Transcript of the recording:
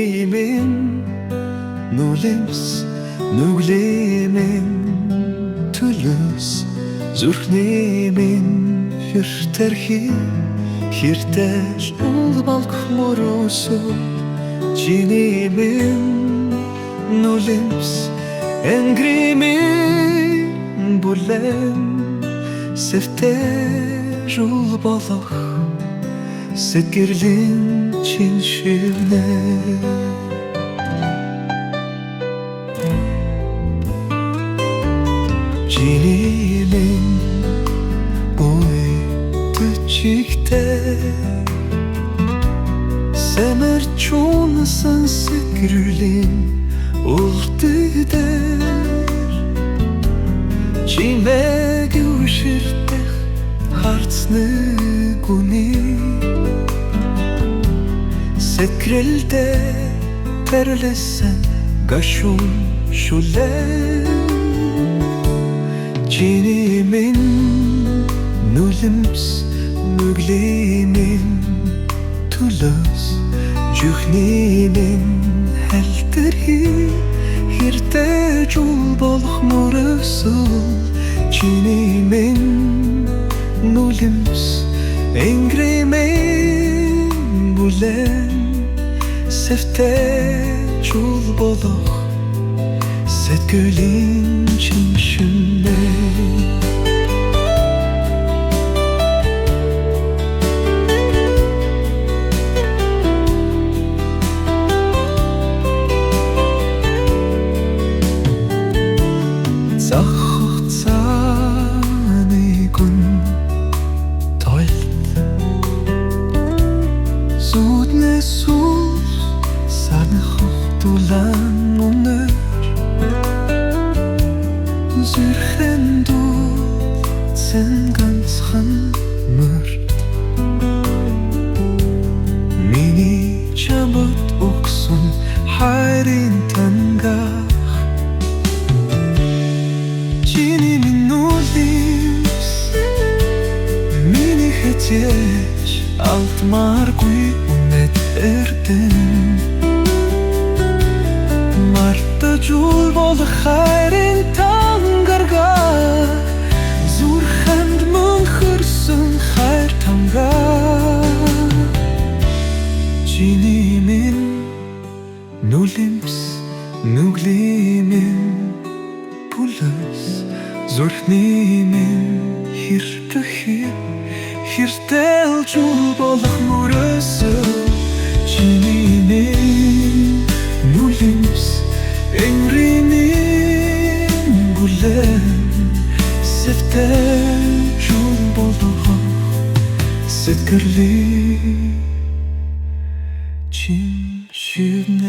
чиний минь нүлэмс нүглэмэн төлөөс зүрхний минь хөртөрхи хэртэл балх мөрөөсөө чиний минь нүлэмс энгримэн бүлэн сэвтэж болох сэтгэлийн чин шивнэ чиний минь ой төчигтэй сэмэрчүүнсэн сэтгэлийн үлддээр чимэг уширтэх харцны гүний Секрэлдэ тэрлэсэн гашун шүлээ чиний минь нүлэмс нүглэмэн төлөөс зүрхний минь хэлтэрхи хэртэж болох мөрөөсөө чиний минь нүлэмс энгримэн бүлэн сэвтэж болох сэтгэлийн чин шивнэ Тулан өнөр зүрхэн дүүцэн ганцхан мөрт миний чамд өгсөн хайрын тангах чиний минь нүлэмс миний хэтэж алтмааргүй үнэт эрдэн Жул болох хайрын тангаргаа зүрхэнд мөнхөрсөн хайр тангаа чиний минь нүлэмс нүглэмэн бүлэс зүрхний минь хэртэх хэртэл жул болох мөрөөсөө чиний минь нүлэмс энгримэн бүлэн сэвтэж болох сэтгэлийн чин шивнэ